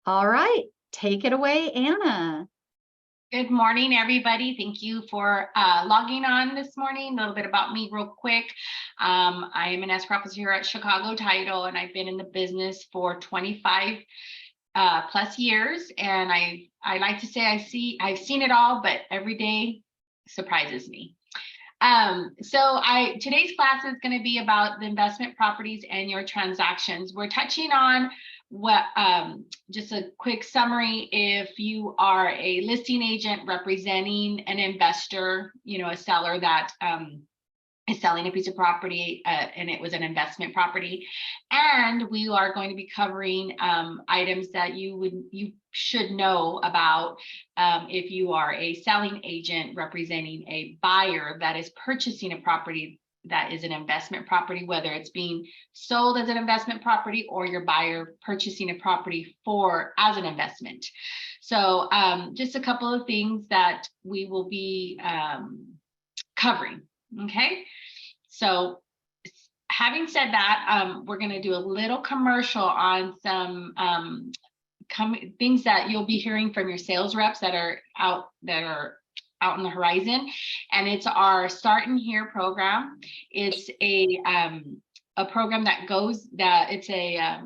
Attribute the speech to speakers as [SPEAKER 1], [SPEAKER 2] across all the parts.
[SPEAKER 1] All right, take it away, Anna.
[SPEAKER 2] Good morning, everybody. Thank you for logging on this morning. A little bit about me real quick. I am an escrow officer here at Chicago Title, and I've been in the business for 25 plus years. And I like to say I've seen it all, but every day surprises me. Today's class is going to be about the investment properties and your transactions. We're touching on what just a quick summary. If you are a listing agent representing an investor, a seller that is selling a piece of property and it was an investment property, and we are going to be covering items that you should know about if you are a selling agent representing a buyer that is purchasing a property that is an investment property, whether it's being sold as an investment property or your buyer purchasing a property as an investment. So just a couple of things that we will be covering. Okay, so having said that, we're going to do a little commercial on some things that you'll be hearing from your sales reps that are out on the horizon, and it's our Start in Here program. It's a program it's a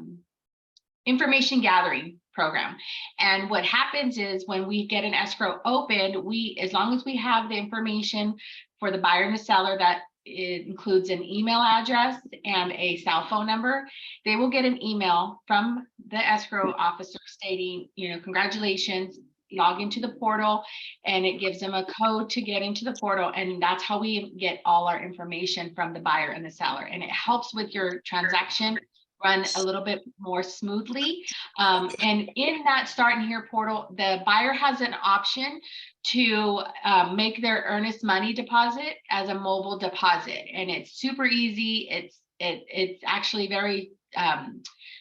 [SPEAKER 2] information gathering program. And what happens is when we get an escrow opened, as long as we have the information for the buyer and the seller, that it includes an email address and a cell phone number, they will get an email from the escrow officer stating, congratulations, log into the portal, and it gives them a code to get into the portal. And that's how we get all our information from the buyer and the seller. And it helps with your transaction run a little bit more smoothly. And in that Start in Here portal, the buyer has an option to make their earnest money deposit as a mobile deposit, and it's super easy. It's actually very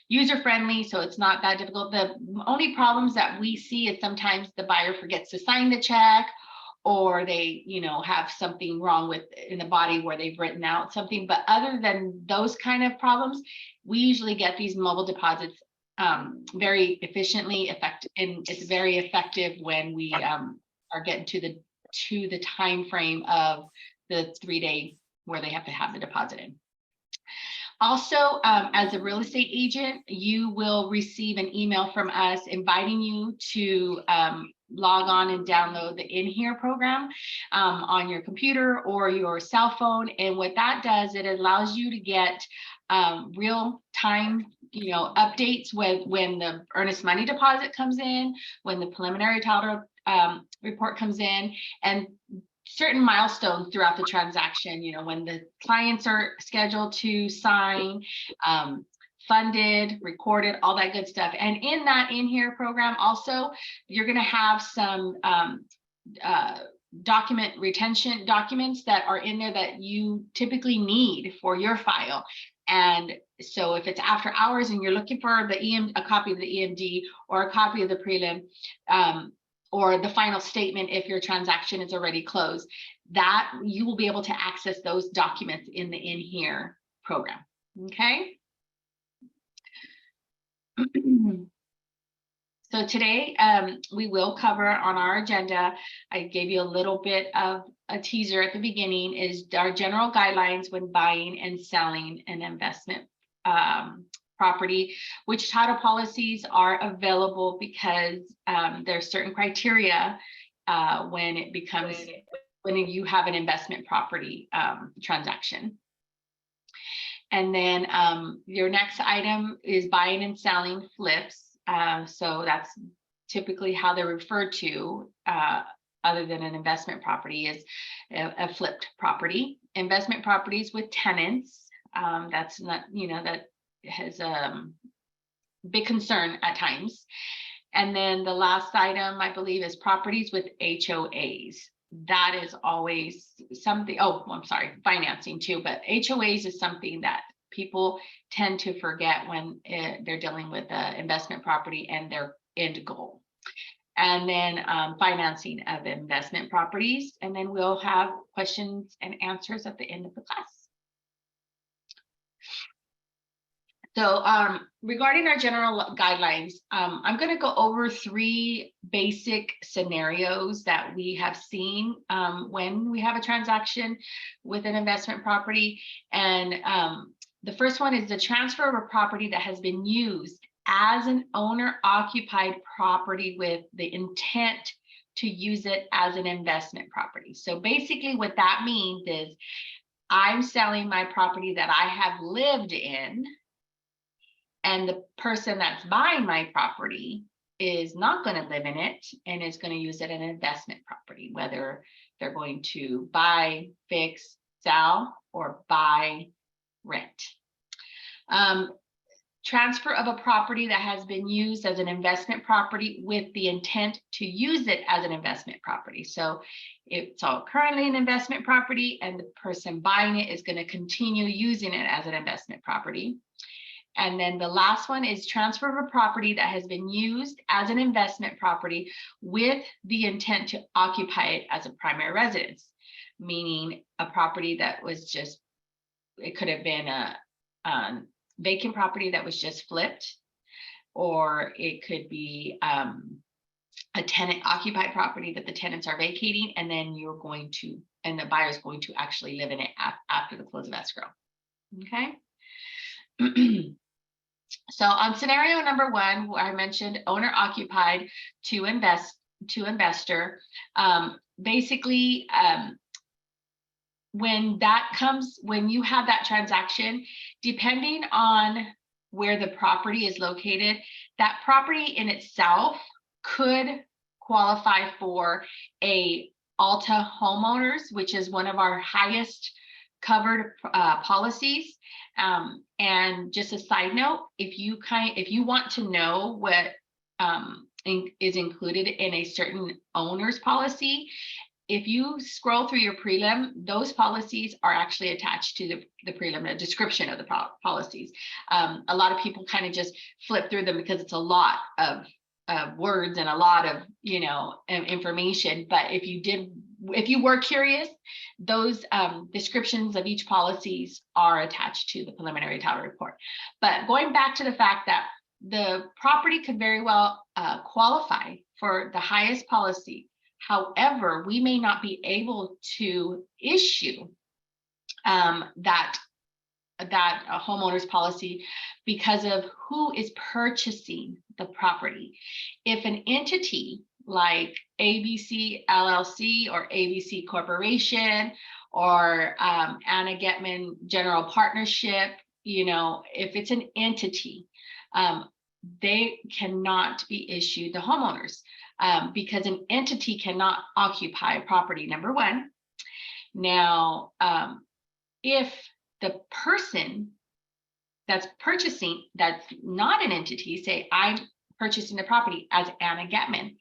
[SPEAKER 2] user-friendly, so it's not that difficult. The only problems that we see is sometimes the buyer forgets to sign the check, or they have something wrong in the body where they've written out something. But other than those kind of problems, we usually get these mobile deposits very efficiently and it's very effective when we are getting to the time frame of the 3-day where they have to have the deposit in. Also, as a real estate agent, you will receive an email from us inviting you to log on and download the In Here program on your computer or your cell phone. And what that does, it allows you to get real time updates when the earnest money deposit comes in, when the preliminary title report comes in, and certain milestones throughout the transaction, when the clients are scheduled to sign, funded, recorded, all that good stuff. And in that In Here program, also, you're going to have some document retention documents that are in there that you typically need for your file. And so if it's after hours and you're looking for a copy of the EMD or a copy of the prelim, or the final statement if your transaction is already closed, that you will be able to access those documents in the In Here program. Okay. So today we will cover on our agenda, I gave you a little bit of a teaser at the beginning, is our general guidelines when buying and selling an investment property, which title policies are available because there's certain criteria when you have an investment property transaction. And then your next item is buying and selling flips. So that's typically how they're referred to, other than an investment property, is a flipped property. Investment properties with tenants, that's not, that has a big concern at times. And then the last item, I believe, is properties with HOAs. That is always something. Oh, I'm sorry, financing too, but HOAs is something that people tend to forget when they're dealing with an investment property and their end goal. And then financing of investment properties. And then we'll have questions and answers at the end of the class. So regarding our general guidelines, I'm going to go over 3 basic scenarios that we have seen when we have a transaction with an investment property. And the first one is the transfer of a property that has been used as an owner-occupied property with the intent to use it as an investment property. So basically what that means is I'm selling my property that I have lived in, and the person that's buying my property is not going to live in it and is going to use it as an investment property, whether they're going to buy, fix, sell, or buy, rent. Transfer of a property that has been used as an investment property with the intent to use it as an investment property. So it's all currently an investment property and the person buying it is going to continue using it as an investment property. And then the last one is transfer of a property that has been used as an investment property with the intent to occupy it as a primary residence, meaning a property that was just, it could have been a vacant property that was just flipped, or it could be a tenant occupied property that the tenants are vacating, and then you're going to, and the buyer is going to actually live in it after the close of escrow. Okay. So on scenario number 1, where I mentioned owner occupied to investor, basically when you have that transaction, depending on where the property is located, that property in itself could qualify for a Alta homeowners, which is one of our highest covered policies. And just a side note, if you want to know what is included in a certain owner's policy, if you scroll through your prelim, those policies are actually attached to the prelim, a description of the policies. A lot of people kind of just flip through them because it's a lot of words and a lot of information. But if you were curious, those descriptions of each policies are attached to the preliminary title report. But going back to the fact that the property could very well qualify for the highest policy. However, we may not be able to issue that homeowner's policy because of who is purchasing the property. If an entity like ABC LLC or ABC Corporation or Anna Gettman General Partnership, if it's an entity, they cannot be issued the homeowners because an entity cannot occupy a property, number 1. Now, if the person that's purchasing, that's not an entity, say I'm purchasing the property as Anna Gettman,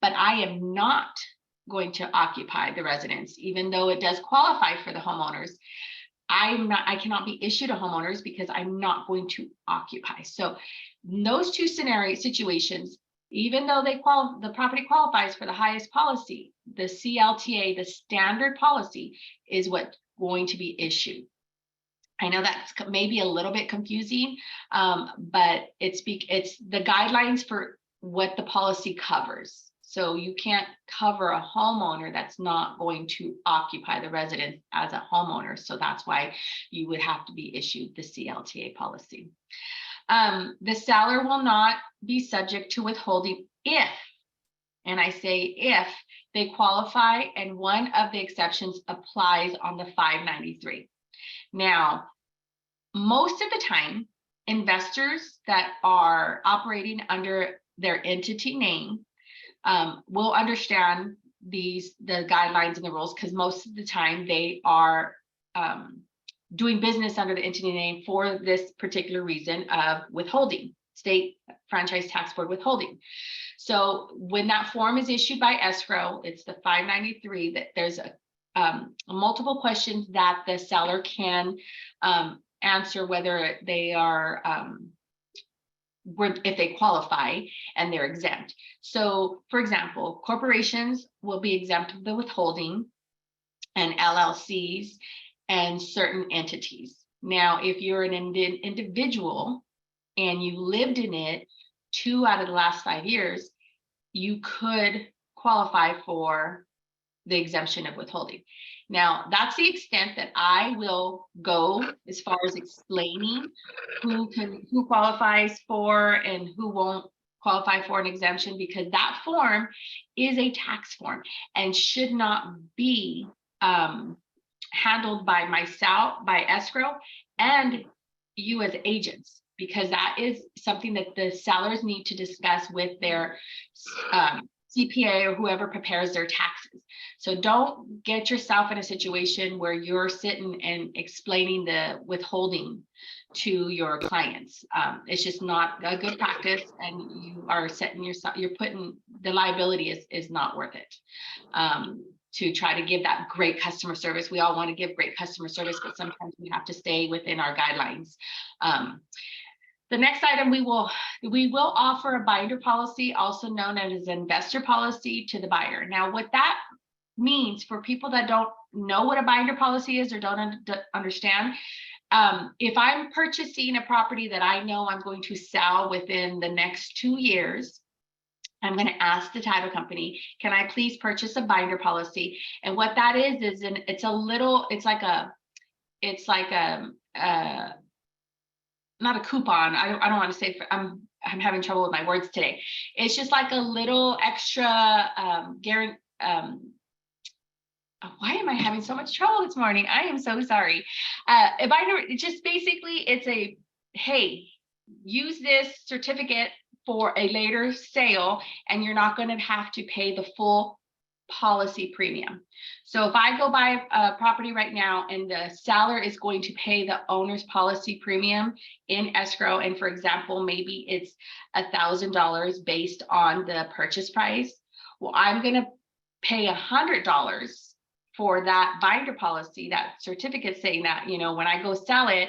[SPEAKER 2] but I am not going to occupy the residence, even though it does qualify for the homeowners, I cannot be issued a homeowners because I'm not going to occupy. So in those 2 situations, even though the property qualifies for the highest policy, the CLTA, the standard policy, is what's going to be issued. I know that's maybe a little bit confusing, but it's the guidelines for what the policy covers. So you can't cover a homeowner that's not going to occupy the residence as a homeowner. So that's why you would have to be issued the CLTA policy. The seller will not be subject to withholding if, and I say if, they qualify and one of the exceptions applies on the 593. Now, most of the time, investors that are operating under their entity name will understand the guidelines and the rules, because most of the time they are doing business under the entity name for this particular reason of withholding, state franchise tax board withholding. So when that form is issued by escrow, it's the 593, that there's multiple questions that the seller can answer whether they are if they qualify and they're exempt. So for example, corporations will be exempt of the withholding, and LLCs and certain entities. Now, if you're an individual and you lived in it 2 out of the last 5 years, you could qualify for the exemption of withholding. Now, that's the extent that I will go as far as explaining who qualifies for and who won't qualify for an exemption, because that form is a tax form and should not be handled by myself, by escrow, and you as agents, because that is something that the sellers need to discuss with their CPA or whoever prepares their taxes. So don't get yourself in a situation where you're sitting and explaining the withholding to your clients. It's just not a good practice, and you are setting yourself, you're putting, the liability is not worth it. To try to give that great customer service. We all want to give great customer service, but sometimes we have to stay within our guidelines. The next item, we will offer a binder policy, also known as an investor policy, to the buyer. Now, what that means for people that don't know what a binder policy is or don't understand, if I'm purchasing a property that I know I'm going to sell within the next 2 years, I'm going to ask the title company, can I please purchase a binder policy? And what that is it's like a not a coupon. I don't want to say, I'm having trouble with my words today. It's just like a little extra guarantee. Why am I having so much trouble this morning? I am so sorry. A binder, just basically, it's a, hey, use this certificate for a later sale, and you're not going to have to pay the full policy premium. So if I go buy a property right now and the seller is going to pay the owner's policy premium in escrow, and for example, maybe it's $1,000 based on the purchase price, well, I'm going to pay $100 for that binder policy, that certificate saying that, you know, when I go sell it,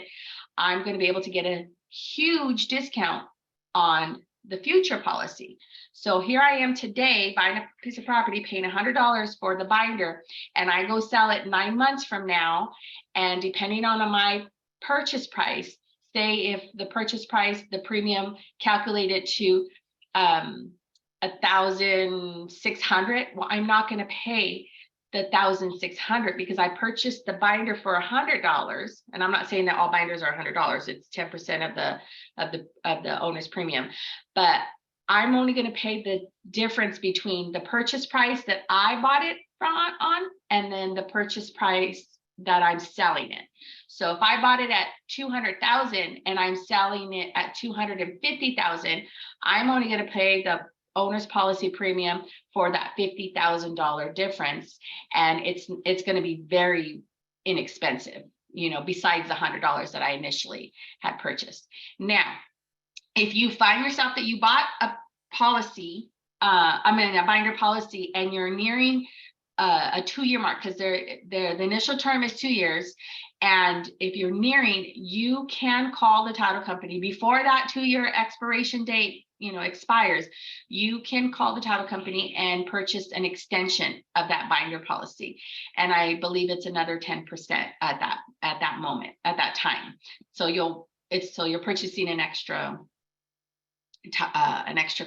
[SPEAKER 2] I'm going to be able to get a huge discount on the future policy. So here I am today buying a piece of property, paying $100 for the binder, and I go sell it 9 months from now. And depending on my purchase price, say if the purchase price, the premium calculated to $1,600, well, I'm not going to pay the $1,600 because I purchased the binder for $100. And I'm not saying that all binders are $100. It's 10% of the owner's premium, but I'm only going to pay the difference between the purchase price that I bought it on and then the purchase price that I'm selling it. So if I bought it at $200,000 and I'm selling it at $250,000, I'm only going to pay the owner's policy premium for that $50,000 difference, and it's going to be very inexpensive, you know, besides the $100 that I initially had purchased. Now, if you find yourself that you bought a policy, a binder policy, and you're nearing a 2-year mark, because the initial term is 2 years, and if you're nearing, you can call the title company before that 2-year expiration date, you know, expires. You can call the title company and purchase an extension of that binder policy, and I believe it's another 10% at that moment, at that time. So you're purchasing an extra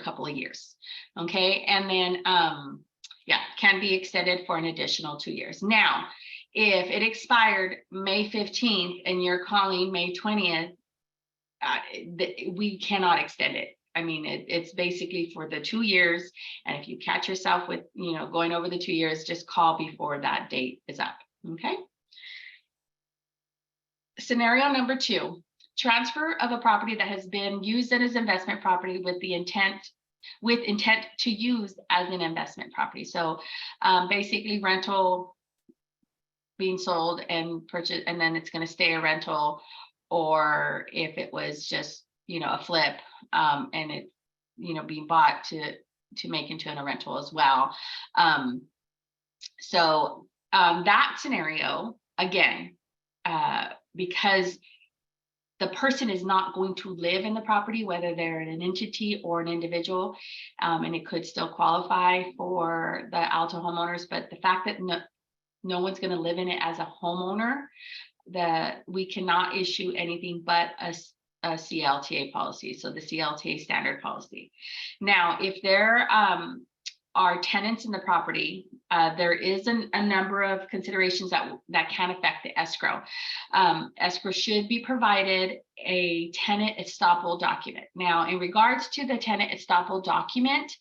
[SPEAKER 2] couple of years. Okay, and then can be extended for an additional 2 years. Now, if it expired May 15th and you're calling May 20th, we cannot extend it. I mean, it's basically for the 2 years. And if you catch yourself with, you know, going over the 2 years, just call before that date is up. Okay. Scenario number 2, transfer of a property that has been used as investment property with intent to use as an investment property. So basically rental being sold and purchased, and then it's going to stay a rental, or if it was just, you know, a flip, and it, you know, being bought to make into a rental as well. So that scenario, again, because the person is not going to live in the property, whether they're an entity or an individual, and it could still qualify for the Alto homeowners. But the fact that no one's going to live in it as a homeowner, that we cannot issue anything but a CLTA policy, so the CLTA standard policy. Now, if there are tenants in the property, there is a number of considerations that can affect the escrow. Escrow should be provided a tenant estoppel document. Now, in regards to the tenant estoppel document,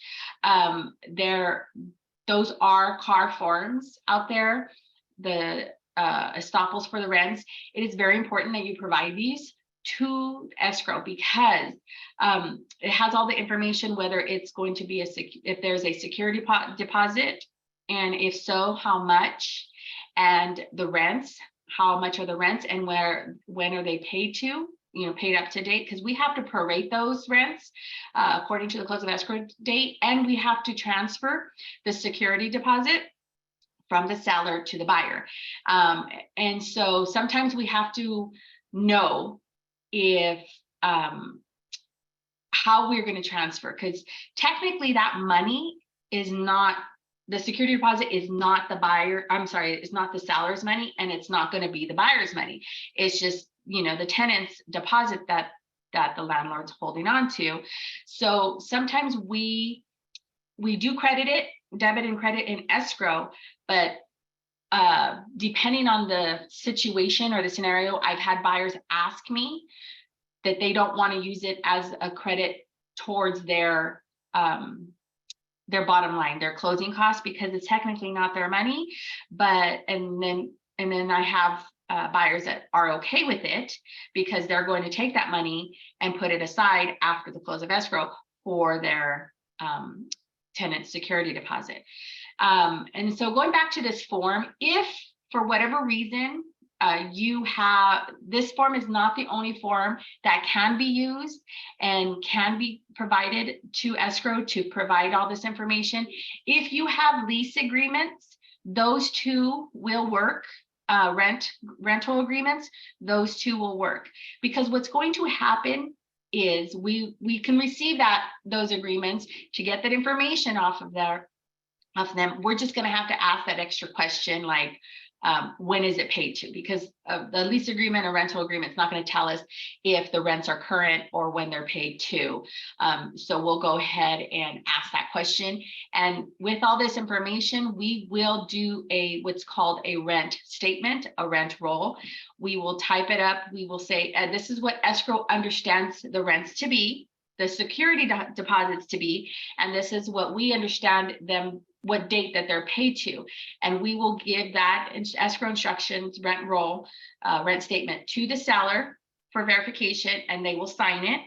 [SPEAKER 2] those are CAR forms out there, the estoppels for the rents. It is very important that you provide these to escrow because it has all the information, whether it's going to be if there's a security deposit, and if so, how much, and the rents, how much are the rents, and when are they paid to, paid up to date, because we have to prorate those rents according to the close of escrow date, and we have to transfer the security deposit from the seller to the buyer. And so sometimes we have to know if how we're going to transfer, because technically that money is not, the security deposit is not the buyer, I'm sorry, it's not the seller's money, and it's not going to be the buyer's money. It's just, the tenant's deposit that the landlord's holding on to. So sometimes we do credit it, debit and credit in escrow, but depending on the situation or the scenario, I've had buyers ask me that they don't want to use it as a credit towards their bottom line, their closing costs, because it's technically not their money. But and then I have buyers that are okay with it because they're going to take that money and put it aside after the close of escrow for their tenant security deposit. And so going back to this form, if for whatever reason you have, this form is not the only form that can be used and can be provided to escrow to provide all this information. If you have lease agreements, those two will work. Rental agreements, those two will work, because what's going to happen is we can receive those agreements to get that information off of them. We're just going to have to ask that extra question, like when is it paid to, because the lease agreement or rental agreement is not going to tell us if the rents are current or when they're paid to. So we'll go ahead and ask that question, and with all this information, we will do what's called a rent statement, a rent roll. We will type it up. We will say, this is what escrow understands the rents to be, the security deposits to be, and this is what we understand them, what date that they're paid to. And we will give that escrow instructions, rent roll, rent statement to the seller for verification, and they will sign it,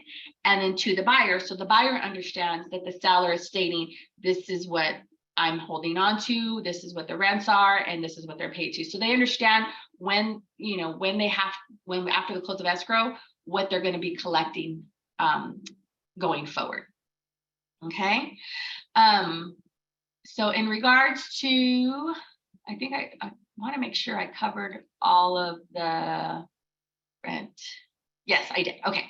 [SPEAKER 2] and then to the buyer. So the buyer understands that the seller is stating, this is what I'm holding on to, this is what the rents are, and this is what they're paid to. So they understand when after the close of escrow, what they're going to be collecting going forward. Okay. So in regards to, I think I want to make sure I covered all of the rent. Yes, I did. Okay.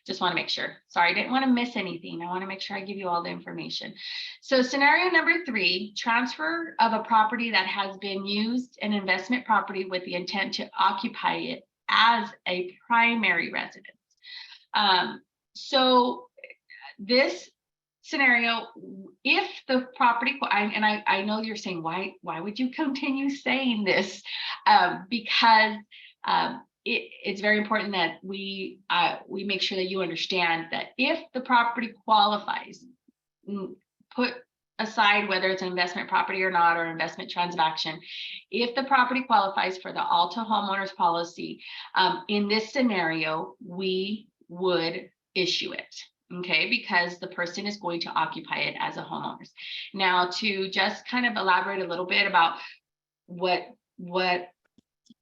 [SPEAKER 2] Just want to make sure. Sorry, I didn't want to miss anything. I want to make sure I give you all the information. So scenario number 3, transfer of a property that has been used, an investment property, with the intent to occupy it as a primary residence. So this scenario, if the property, I know you're saying, why would you continue saying this? Because it's very important that we make sure that you understand that if the property qualifies, put aside whether it's an investment property or not, or investment transaction, if the property qualifies for the Alta homeowners policy, in this scenario, we would issue it. Okay, because the person is going to occupy it as a homeowner. Now, to just kind of elaborate a little bit about what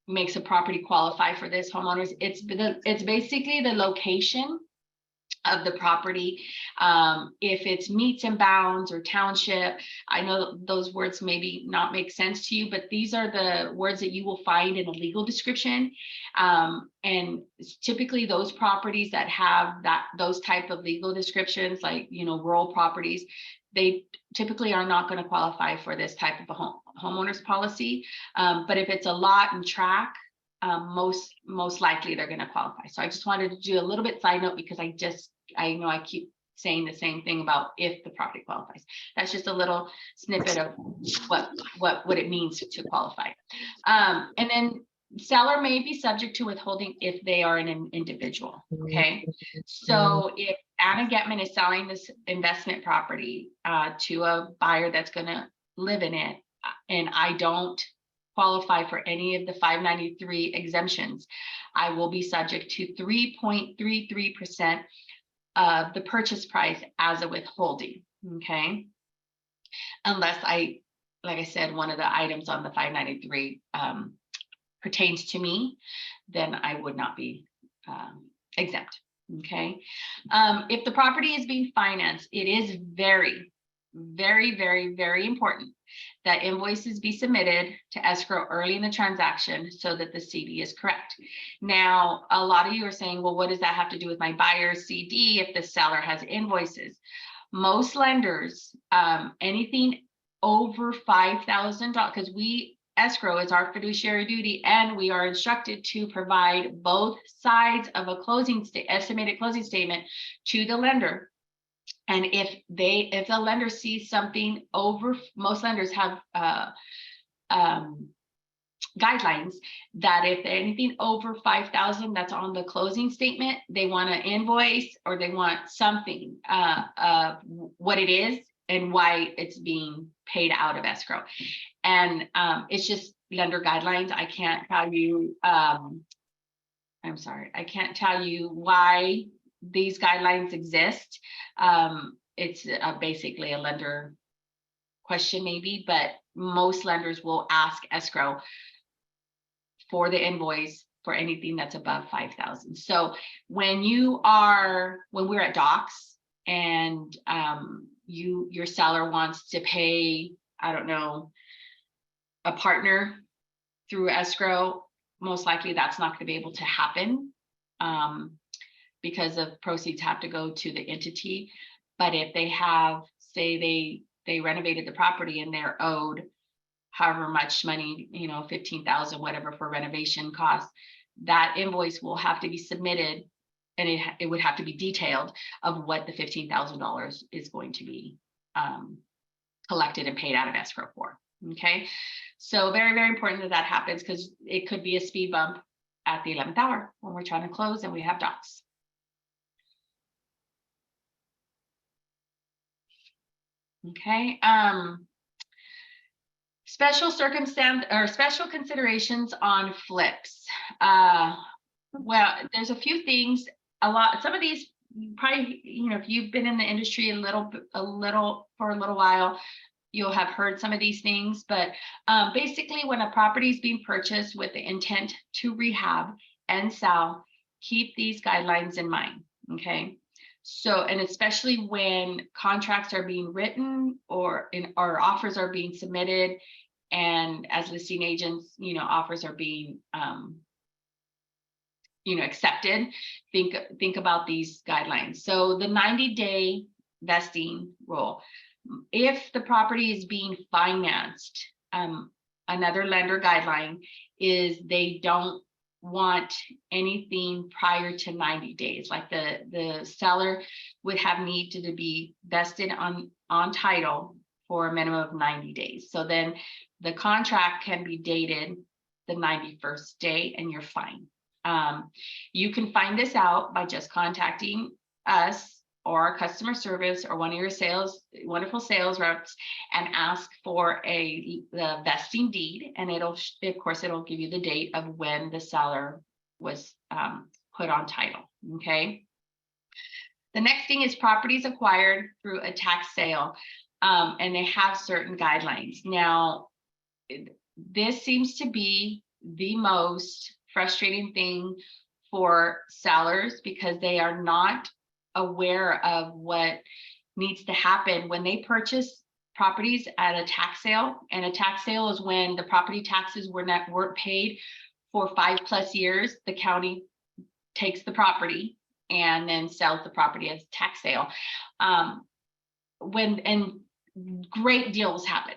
[SPEAKER 2] makes a property qualify for this, homeowners, it's basically the location of the property. If it's meets and bounds or township, I know those words maybe not make sense to you, but these are the words that you will find in a legal description. And typically those properties that have those type of legal descriptions, like, rural properties, they typically are not going to qualify for this type of a homeowner's policy. But if it's a lot and tract, most likely they're going to qualify. So I just wanted to do a little bit side note because I know I keep saying the same thing about if the property qualifies. That's just a little snippet of what it means to qualify. And then seller may be subject to withholding if they are an individual. Okay, so if Anna Gettman is selling this investment property to a buyer that's going to live in it, and I don't qualify for any of the 593 exemptions, I will be subject to 3.33% of the purchase price as a withholding. Okay, unless like I said, one of the items on the 593 pertains to me, then I would not be exempt. Okay, if the property is being financed, it is very, very, very, very important that invoices be submitted to escrow early in the transaction so that the CD is correct. Now, a lot of you are saying, well, what does that have to do with my buyer's CD if the seller has invoices? Most lenders, anything over $5,000, because escrow is our fiduciary duty, and we are instructed to provide both sides of a estimated closing statement to the lender. And if the lender sees something over, most lenders have guidelines that if anything over 5,000 that's on the closing statement, they want an invoice or they want something of what it is and why it's being paid out of escrow. And it's just lender guidelines. I can't tell you, I'm sorry, I can't tell you why these guidelines exist. It's basically a lender question maybe, but most lenders will ask escrow for the invoice for anything that's above 5,000. So when we're at docs and your seller wants to pay, I don't know, a partner through escrow, most likely that's not going to be able to happen because of proceeds have to go to the entity. But if they have, say they renovated the property and they're owed however much money, 15,000, whatever, for renovation costs, that invoice will have to be submitted, and it would have to be detailed of what the $15,000 is going to be collected and paid out of escrow for. Okay, so very, very important that happens, because it could be a speed bump at the 11th hour when we're trying to close and we have docs. Okay, special circumstance or special considerations on flips. Well, there's a few things. Some of these probably, if you've been in the industry for a little while, you'll have heard some of these things. But basically, when a property is being purchased with the intent to rehab and sell, keep these guidelines in mind. Okay. So, and especially when contracts are being written or offers are being submitted, and as listing agents, offers are being, accepted, think about these guidelines. So the 90-day vesting rule, if the property is being financed, another lender guideline is they don't want anything prior to 90 days. Like the seller would have needed to be vested on title for a minimum of 90 days. So then the contract can be dated the 91st day and you're fine. You can find this out by just contacting us or our customer service or one of your wonderful sales reps and ask for the vesting deed. And it'll give you the date of when the seller was put on title. Okay. The next thing is properties acquired through a tax sale. And they have certain guidelines. Now, this seems to be the most frustrating thing for sellers because they are not aware of what needs to happen when they purchase properties at a tax sale. And a tax sale is when the property taxes weren't paid for 5+ years. The county takes the property and then sells the property as a tax sale. And great deals happen.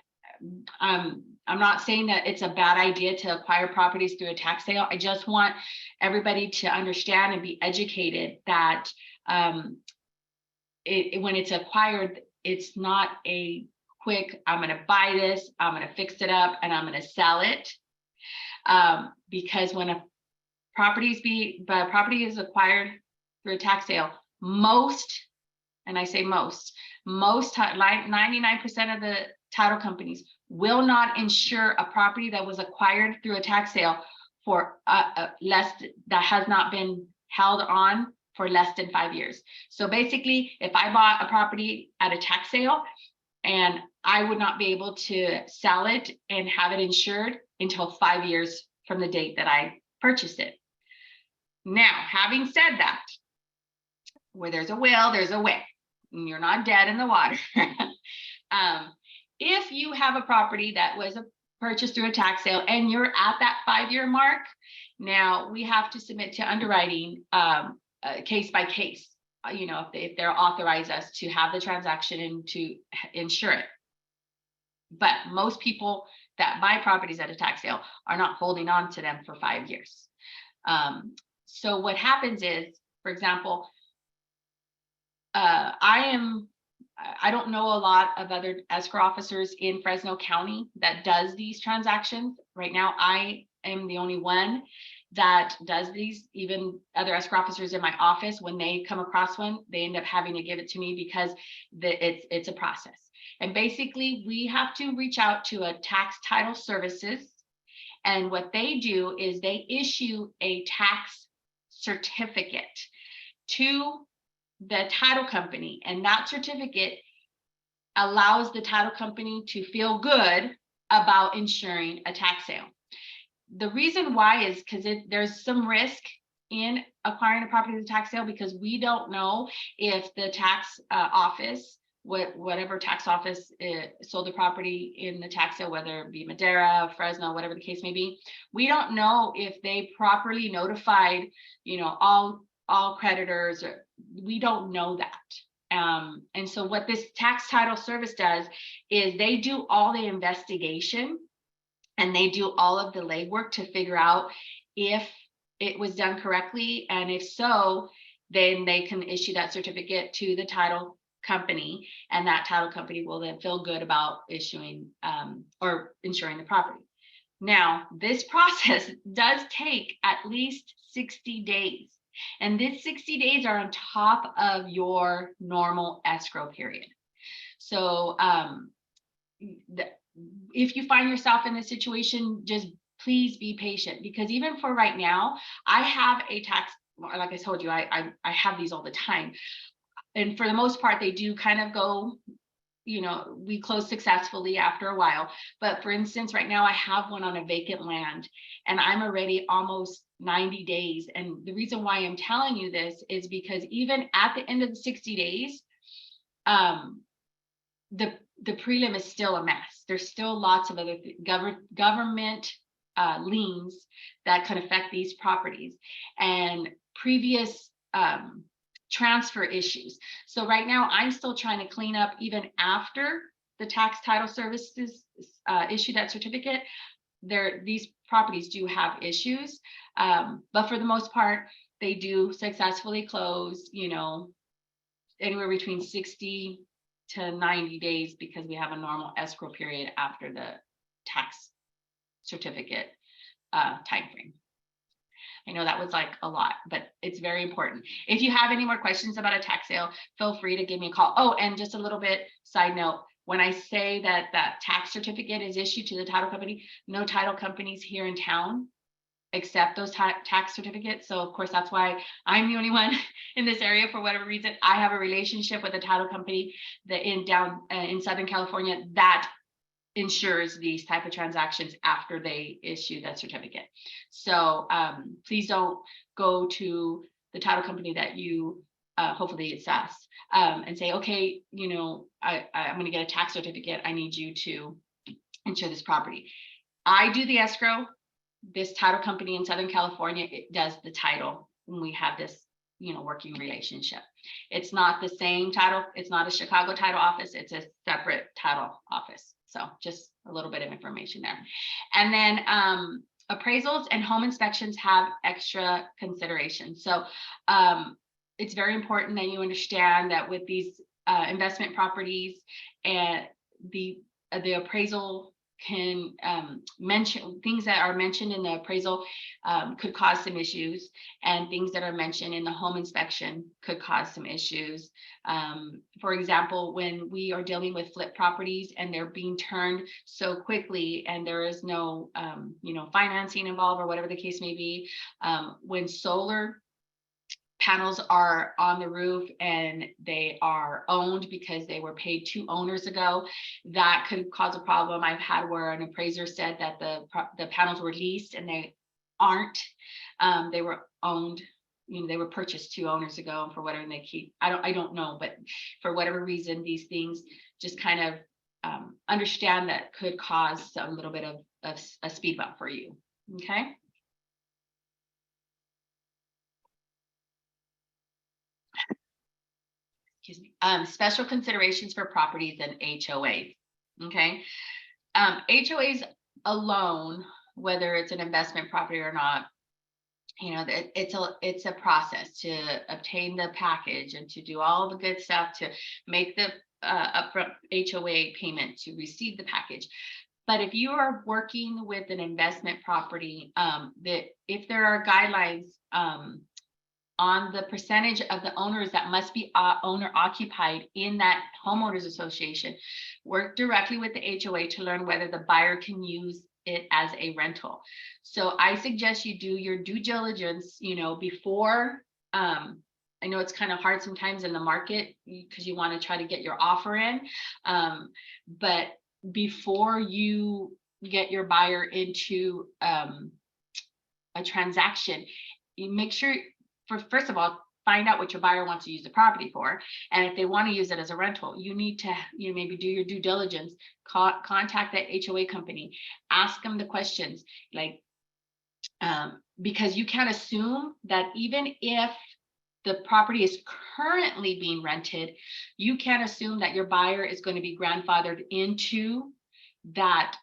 [SPEAKER 2] I'm not saying that it's a bad idea to acquire properties through a tax sale. I just want everybody to understand and be educated that when it's acquired, it's not a quick, I'm going to buy this, I'm going to fix it up, and I'm going to sell it. Because when a property is acquired through a tax sale, most, and I say most 99% of the title companies will not insure a property that was acquired through a tax sale for less, that has not been held on for less than 5 years. So basically, if I bought a property at a tax sale, and I would not be able to sell it and have it insured until 5 years from the date that I purchased it. Now, having said that, where there's a will, there's a way. And you're not dead in the water. If you have a property that was purchased through a tax sale and you're at that 5-year mark, now we have to submit to underwriting case by case. If they'll authorize us to have the transaction and to insure it. But most people that buy properties at a tax sale are not holding on to them for 5 years. So what happens is, for example, I don't know a lot of other escrow officers in Fresno County that does these transactions. Right now, I am the only one that does these. Even other escrow officers in my office, when they come across one, they end up having to give it to me because it's a process. And basically, we have to reach out to a tax title services. And what they do is they issue a tax certificate to the title company. And that certificate allows the title company to feel good about insuring a tax sale. The reason why is because there's some risk in acquiring a property as a tax sale, because we don't know if the tax office, whatever tax office sold the property in the tax sale, whether it be Madera, Fresno, whatever the case may be, we don't know if they properly notified, all creditors. We don't know that. And so what this tax title service does is they do all the investigation and they do all of the legwork to figure out if it was done correctly. And if so, then they can issue that certificate to the title company, and that title company will then feel good about issuing or insuring the property. Now, this process does take at least 60 days. And this 60 days are on top of your normal escrow period. So if you find yourself in this situation, just please be patient, because even for right now, I have a tax, like I told you, I have these all the time. And for the most part, they do kind of go, we close successfully after a while. But for instance, right now I have one on a vacant land and I'm already almost 90 days. And the reason why I'm telling you this is because even at the end of the 60 days, the prelim is still a mess. There's still lots of other government liens that can affect these properties and previous transfer issues. So right now I'm still trying to clean up even after the tax title services issue that certificate. These properties do have issues, but for the most part, they do successfully close, anywhere between 60 to 90 days, because we have a normal escrow period after the tax certificate timeframe. I know that was like a lot, but it's very important. If you have any more questions about a tax sale, feel free to give me a call. Oh, and just a little bit side note, when I say that that tax certificate is issued to the title company, no title companies here in town accept those tax certificates. So of course, that's why I'm the only one in this area. For whatever reason, I have a relationship with a title company that in Southern California that insures these type of transactions after they issue that certificate. So please don't go to the title company that you hopefully it's us and say, okay, I'm going to get a tax certificate. I need you to insure this property. I do the escrow. This title company in Southern California, it does the title when we have this working relationship. It's not the same title. It's not a Chicago title office. It's a separate title office. So just a little bit of information there. And then appraisals and home inspections have extra consideration. So it's very important that you understand that with these investment properties, and the appraisal can mention things that are mentioned in the appraisal could cause some issues, and things that are mentioned in the home inspection could cause some issues. For example, when we are dealing with flip properties and they're being turned so quickly and there is no financing involved or whatever the case may be, when solar panels are on the roof and they are owned because they were paid to owners ago, that could cause a problem. I've had where an appraiser said that the panels were leased and they aren't. They were owned, they were purchased 2 owners ago, and for whatever they keep, I don't know, but for whatever reason, these things just kind of understand that could cause a little bit of a speed bump for you. Okay. Special considerations for properties and HOAs. Okay. HOAs alone, whether it's an investment property or not, it's a process to obtain the package and to do all the good stuff to make the upfront HOA payment to receive the package. But if you are working with an investment property, that if there are guidelines on the percentage of the owners that must be owner occupied in that homeowners association, work directly with the HOA to learn whether the buyer can use it as a rental. So I suggest you do your due diligence, before. I know it's kind of hard sometimes in the market because you want to try to get your offer in, but before you get your buyer into a transaction, you make sure, first of all, find out what your buyer wants to use the property for. And if they want to use it as a rental, you need to maybe do your due diligence, contact that HOA company, ask them the questions, like, because you can't assume that even if the property is currently being rented, you can't assume that your buyer is going to be grandfathered into that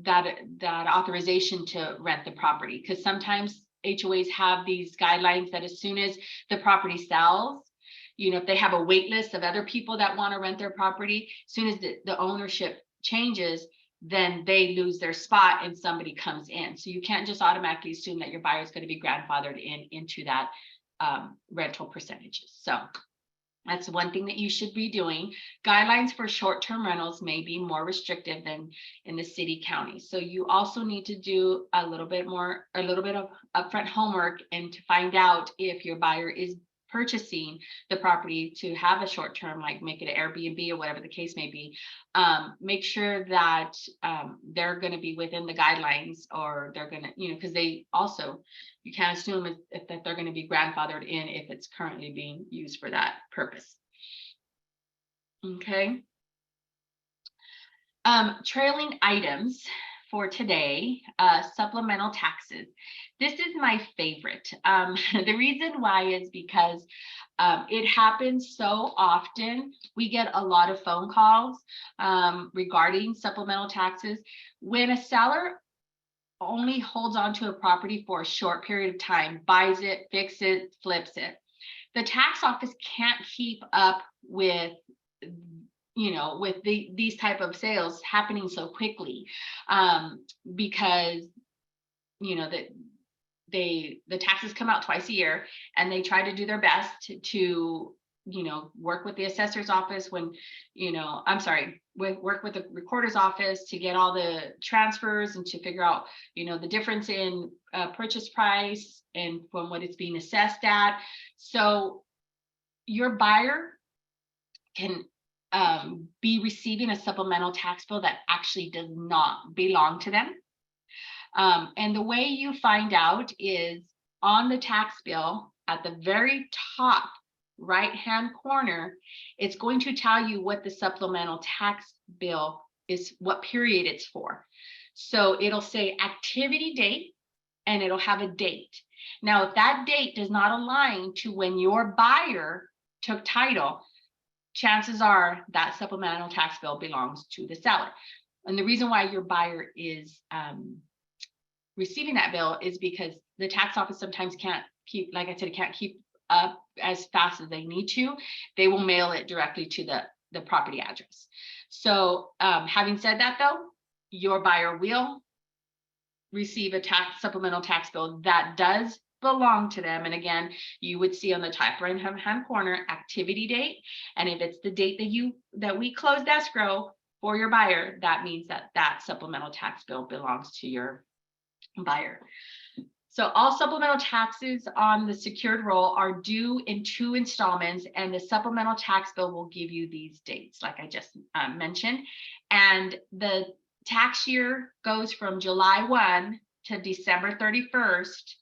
[SPEAKER 2] that authorization to rent the property, because sometimes HOAs have these guidelines that as soon as the property sells, if they have a wait list of other people that want to rent their property, as soon as the ownership changes, then they lose their spot and somebody comes in. So you can't just automatically assume that your buyer is going to be grandfathered into that rental percentages. So that's one thing that you should be doing. Guidelines for short-term rentals may be more restrictive than in the city county. So you also need to do a little bit of upfront homework and to find out if your buyer is purchasing the property to have a short-term, like make it an Airbnb or whatever the case may be. Make sure that they're going to be within the guidelines, or they're going to, because they also, you can't assume that they're going to be grandfathered in if it's currently being used for that purpose. Okay. Trailing items for today, supplemental taxes. This is my favorite. The reason why is because it happens so often. We get a lot of phone calls regarding supplemental taxes. When a seller only holds on to a property for a short period of time, buys it, fixes it, flips it, the tax office can't keep up with these type of sales happening so quickly, because the taxes come out twice a year, and they try to do their best to work with the assessor's office work with the recorder's office to get all the transfers and to figure out the difference in purchase price and from what it's being assessed at. So your buyer can be receiving a supplemental tax bill that actually does not belong to them. And the way you find out is on the tax bill at the very top right-hand corner, it's going to tell you what the supplemental tax bill is, what period it's for. So it'll say activity date, and it'll have a date. Now, if that date does not align to when your buyer took title, chances are that supplemental tax bill belongs to the seller. And the reason why your buyer is receiving that bill is because the tax office sometimes can't keep, like I said, it can't keep up as fast as they need to. They will mail it directly to the property address. So having said that though, your buyer will receive a supplemental tax bill that does belong to them. And again, you would see on the top right hand corner activity date. And if it's the date that we closed escrow for your buyer, that means that supplemental tax bill belongs to your buyer. So all supplemental taxes on the secured roll are due in 2 installments, and the supplemental tax bill will give you these dates, like I just mentioned. And the tax year goes from July 1 to December 31st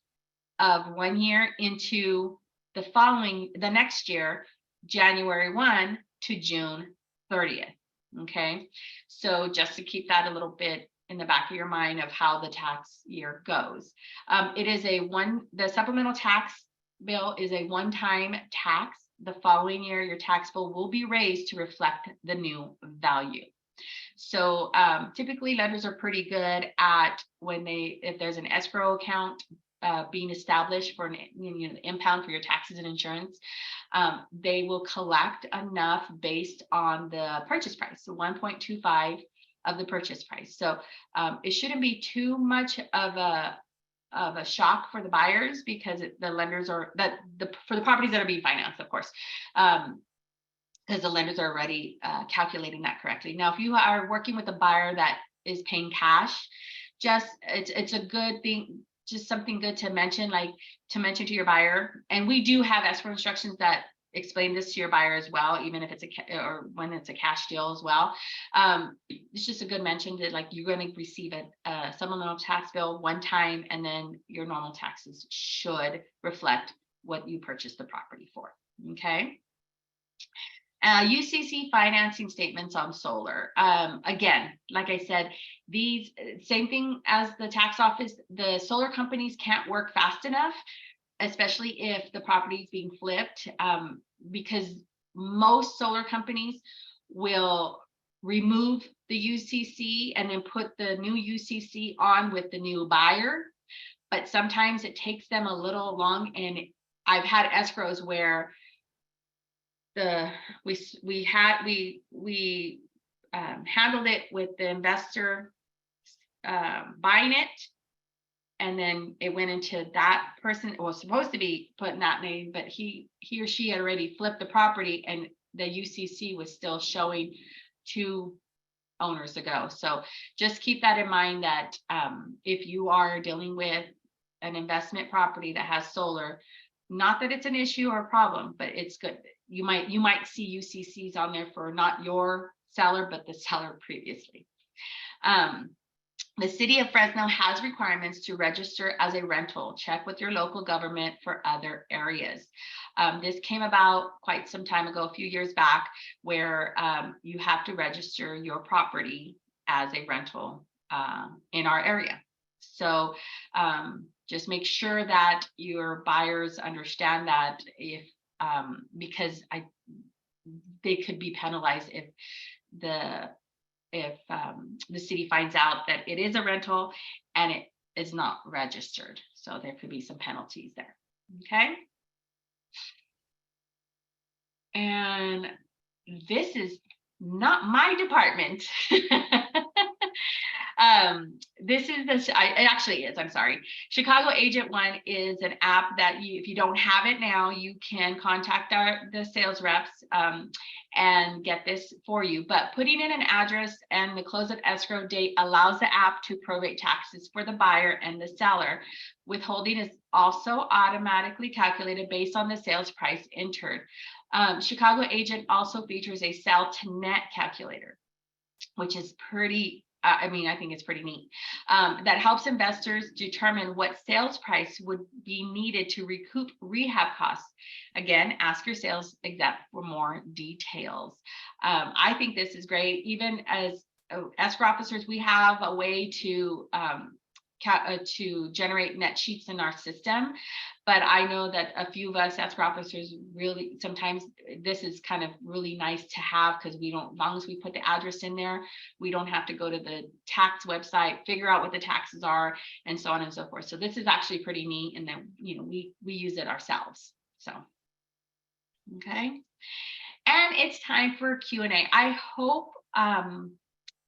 [SPEAKER 2] of 1 year into the next year, January 1 to June 30th. Okay, so just to keep that a little bit in the back of your mind of how the tax year goes. The supplemental tax bill is a one-time tax. The following year, your tax bill will be raised to reflect the new value. So typically lenders are pretty good at if there's an escrow account being established for an impound for your taxes and insurance, they will collect enough based on the purchase price, so 1.25 of the purchase price. So it shouldn't be too much of a shock for the buyers, because the lenders are for the properties that are being financed, of course, because the lenders are already calculating that correctly. Now, if you are working with a buyer that is paying cash, it's a good thing, just something good to mention, to your buyer. And we do have escrow instructions that explain this to your buyer as well, even if it's when it's a cash deal as well. It's just a good mention that you're going to receive a supplemental tax bill one time, and then your normal taxes should reflect what you purchased the property for. Okay. UCC financing statements on solar. Again, like I said, these same thing as the tax office, the solar companies can't work fast enough, especially if the property is being flipped, because most solar companies will remove the UCC and then put the new UCC on with the new buyer. But sometimes it takes them a little long, and I've had escrows where we handled it with the investor buying it, and then it went into that person. It was supposed to be put in that name, but he or she had already flipped the property, and the UCC was still showing 2 owners ago. So just keep that in mind, that if you are dealing with an investment property that has solar, not that it's an issue or a problem, but it's good. You might see UCCs on there for not your seller, but the seller previously. The city of Fresno has requirements to register as a rental. Check with your local government for other areas. This came about quite some time ago, a few years back, where you have to register your property as a rental in our area. So just make sure that your buyers understand that, because they could be penalized if the city finds out that it is a rental and it is not registered. So there could be some penalties there. Okay. And this is not my department. This is it actually is, I'm sorry. Chicago Agent One is an app that if you don't have it now, you can contact the sales reps and get this for you. But putting in an address and the close of escrow date allows the app to prorate taxes for the buyer and the seller. Withholding is also automatically calculated based on the sales price entered. Chicago Agent also features a sell to net calculator, which is pretty I think it's pretty neat. That helps investors determine what sales price would be needed to recoup rehab costs. Again, ask your sales exec for more details. I think this is great. Even as escrow officers, we have a way to to generate net sheets in our system. But I know that a few of us escrow officers really, sometimes this is kind of really nice to have, because we don't, as long as we put the address in there, we don't have to go to the tax website, figure out what the taxes are, and so on and so forth. So this is actually pretty neat, and then, you know, we use it ourselves. So, okay. And it's time for Q&A. I hope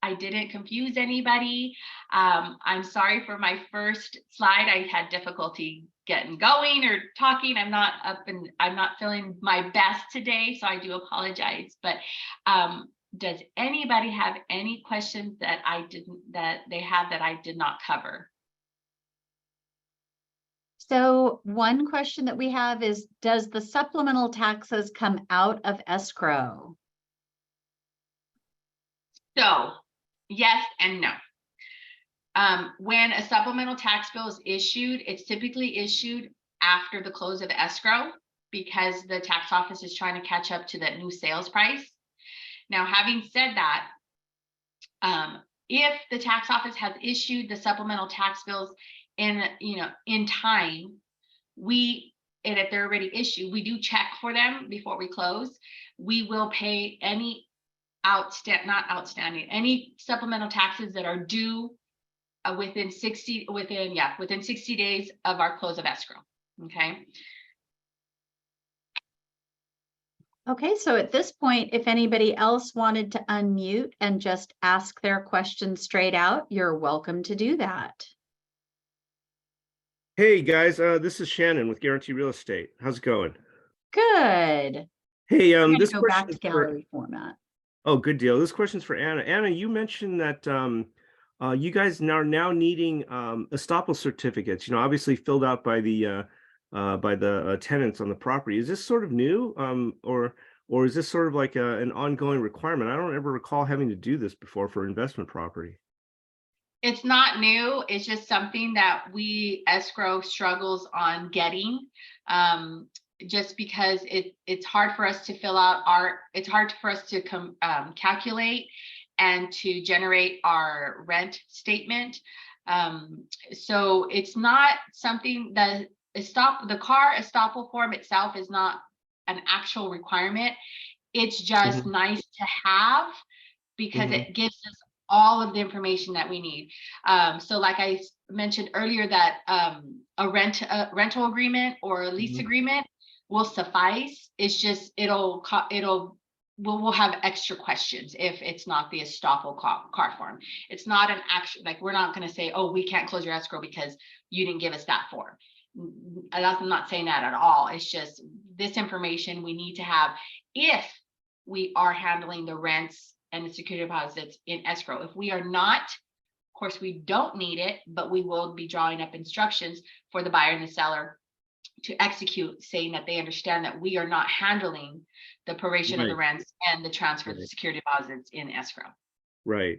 [SPEAKER 2] I didn't confuse anybody. I'm sorry for my first slide. I had difficulty getting going or talking. I'm not feeling my best today, so I do apologize. But does anybody have any questions that I did not cover?
[SPEAKER 1] So one question that we have is, does the supplemental taxes come out of escrow?
[SPEAKER 2] So yes and no. When a supplemental tax bill is issued, it's typically issued after the close of escrow, because the tax office is trying to catch up to that new sales price. Now, having said that, if the tax office has issued the supplemental tax bills in time, and if they're already issued, we do check for them before we close. We will pay any any supplemental taxes that are due within 60 days of our close of escrow. Okay.
[SPEAKER 1] Okay, so at this point, if anybody else wanted to unmute and just ask their question straight out, you're welcome to do that.
[SPEAKER 3] Hey guys, this is Shannon with Guarantee Real Estate. How's it going?
[SPEAKER 1] Good.
[SPEAKER 3] Hey,
[SPEAKER 1] I'm
[SPEAKER 3] this
[SPEAKER 1] go back
[SPEAKER 3] question
[SPEAKER 1] to gallery format.
[SPEAKER 3] Oh, good deal. This question's for Anna. Anna, you mentioned that you guys are now needing estoppel certificates. You know, obviously filled out by the tenants on the property. Is this sort of new, or is this sort of like an ongoing requirement? I don't ever recall having to do this before for investment property.
[SPEAKER 2] It's not new. It's just something that we escrow struggles on getting, just because it's hard for us to fill out it's hard for us to calculate and to generate our rent statement. So it's not something that the car estoppel form itself is not an actual requirement. It's just nice to have, because it gives us all of the information that we need. So like I mentioned earlier, that a rental agreement or a lease agreement will suffice. It's just we'll have extra questions if it's not the estoppel car form. It's not an actual, like, we're not going to say, oh, we can't close your escrow because you didn't give us that form. I'm not saying that at all. It's just this information we need to have if we are handling the rents and the security deposits in escrow. If we are not, of course, we don't need it, but we will be drawing up instructions for the buyer and the seller to execute, saying that they understand that we are not handling the proration of the rents and the transfer of the security deposits in escrow.
[SPEAKER 3] Right.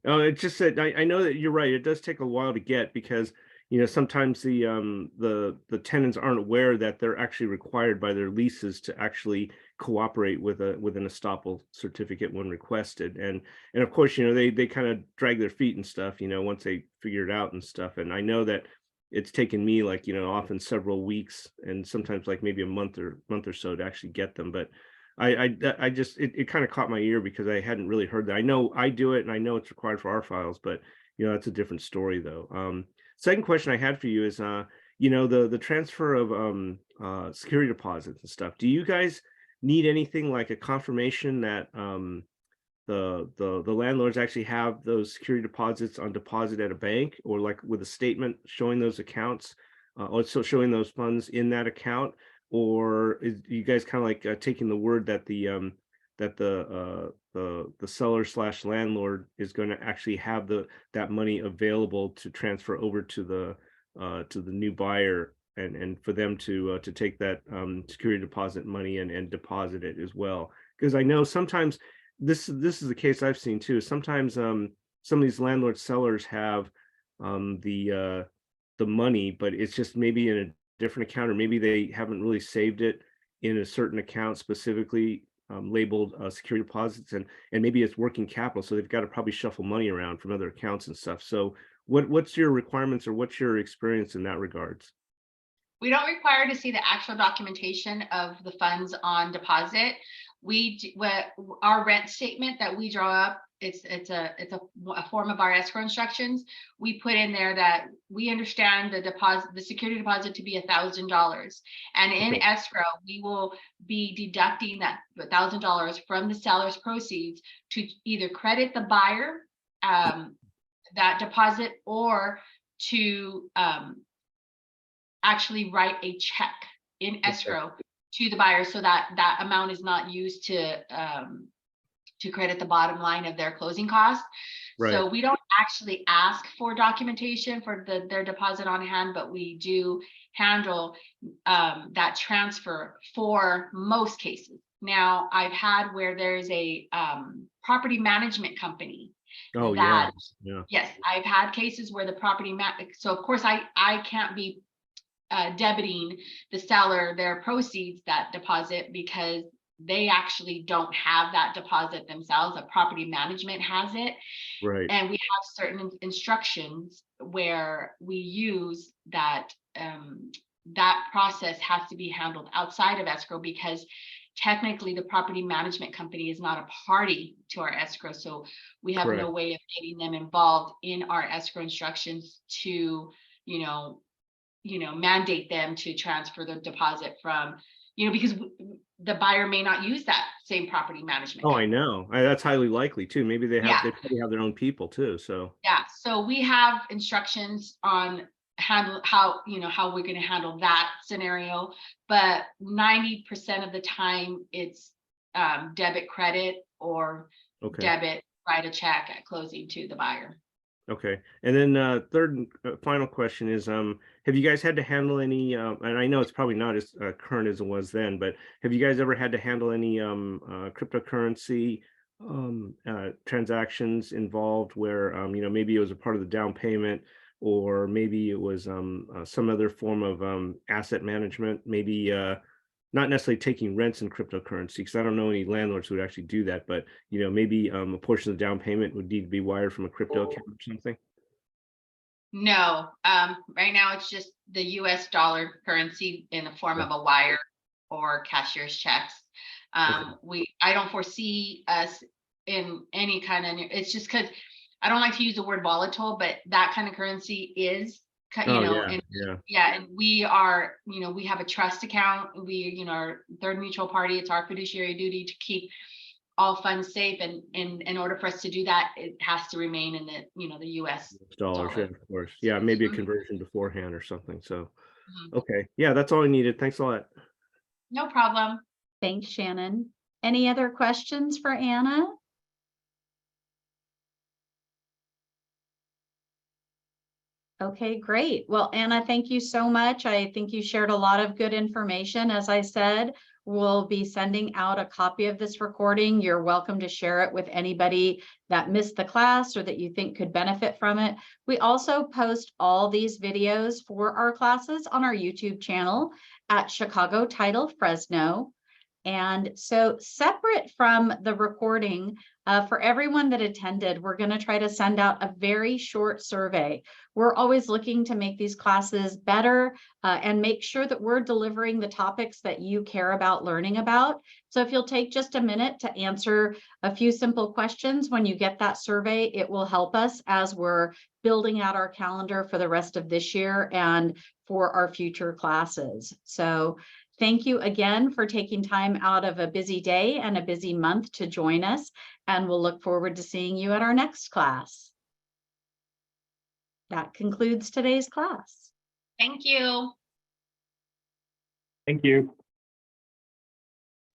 [SPEAKER 3] Oh, it's just that I know that you're right. It does take a while to get, because you know, sometimes the tenants aren't aware that they're actually required by their leases to actually cooperate with an estoppel certificate when requested, and of course, you know, they kind of drag their feet and stuff, you know, once they figure it out and stuff. And I know that it's taken me, like, you know, often several weeks and sometimes like maybe a month or so to actually get them. But I just it kind of caught my ear because I hadn't really heard that. I know I do it and I know it's required for our files, but you know, that's a different story though. Second question I had for you is, you know, the transfer of security deposits and stuff. Do you guys need anything like a confirmation that the landlords actually have those security deposits on deposit at a bank, or like with a statement showing those accounts, also showing those funds in that account? Or is you guys kind of like taking the word that the seller / landlord is going to actually have that money available to transfer over to the new buyer, and for them to take that security deposit money and deposit it as well? Because I know sometimes this is the case I've seen too. Sometimes some of these landlord sellers have the money, but it's just maybe in a different account, or maybe they haven't really saved it in a certain account specifically labeled security deposits, and maybe it's working capital, so they've got to probably shuffle money around from other accounts and stuff. So What's your requirements or what's your experience in that regards?
[SPEAKER 2] We don't require to see the actual documentation of the funds on deposit. Our rent statement that we draw up, it's a form of our escrow instructions. We put in there that we understand the security deposit to be $1,000, and in
[SPEAKER 3] Okay.
[SPEAKER 2] escrow we will be deducting that $1,000 from the seller's proceeds to either credit the buyer that deposit, or to actually write a check in escrow to the buyer, so that that amount is not used to credit the bottom line of their closing costs.
[SPEAKER 3] Right.
[SPEAKER 2] So we don't actually ask for documentation for their deposit on hand, but we do handle that transfer for most cases. Now, I've had where there's a property management company.
[SPEAKER 3] Oh,
[SPEAKER 2] that,
[SPEAKER 3] yeah.
[SPEAKER 2] yes, I've had cases where the so of course I can't be debiting the seller their proceeds, that deposit, because they actually don't have that deposit themselves. A property management has it.
[SPEAKER 3] Right.
[SPEAKER 2] And we have certain instructions where we use that that process has to be handled outside of escrow, because technically the property management company is not a party to our escrow. So we have no way of getting them involved in our escrow instructions to, mandate them to transfer the deposit from, because the buyer may not use that same property management company.
[SPEAKER 3] I know. That's highly likely too. Maybe they probably have their own people too. So
[SPEAKER 2] yeah, so we have instructions on how we're going to handle that scenario, but 90% of the time it's debit credit, or debit write a check at closing to the buyer.
[SPEAKER 3] Okay. And then third and final question is, have you guys had to handle any, and I know it's probably not as current as it was then, but have you guys ever had to handle any cryptocurrency transactions involved where, maybe it was a part of the down payment, or maybe it was some other form of asset management, maybe not necessarily taking rents in cryptocurrency, because I don't know any landlords who would actually do that, but maybe a portion of the down payment would need to be wired from a crypto account or something.
[SPEAKER 2] No, right now it's just the US dollar currency in the form of a wire or cashier's checks. I don't foresee us in any kind of, it's just because I don't like to use the word volatile, but that kind of currency is, and we are, we have a trust account. We, our third mutual party, it's our fiduciary duty to keep all funds safe, and in order for us to do that, it has to remain in the the US
[SPEAKER 3] dollars. Yeah, of course. Yeah, maybe a conversion beforehand or something. So
[SPEAKER 2] Mm-hmm.
[SPEAKER 3] okay, yeah, that's all I needed. Thanks a lot.
[SPEAKER 2] No problem.
[SPEAKER 1] Thanks, Shannon. Any other questions for Anna? Okay, great. Well, Anna, thank you so much. I think you shared a lot of good information. As I said, we'll be sending out a copy of this recording. You're welcome to share it with anybody that missed the class or that you think could benefit from it. We also post all these videos for our classes on our YouTube channel at Chicago Title Fresno. And so separate from the recording, for everyone that attended, we're going to try to send out a very short survey. We're always looking to make these classes better and make sure that we're delivering the topics that you care about learning about. So if you'll take just a minute to answer a few simple questions when you get that survey, it will help us as we're building out our calendar for the rest of this year and for our future classes. So thank you again for taking time out of a busy day and a busy month to join us, and we'll look forward to seeing you at our next class. That concludes today's class.
[SPEAKER 2] Thank you.
[SPEAKER 3] Thank you.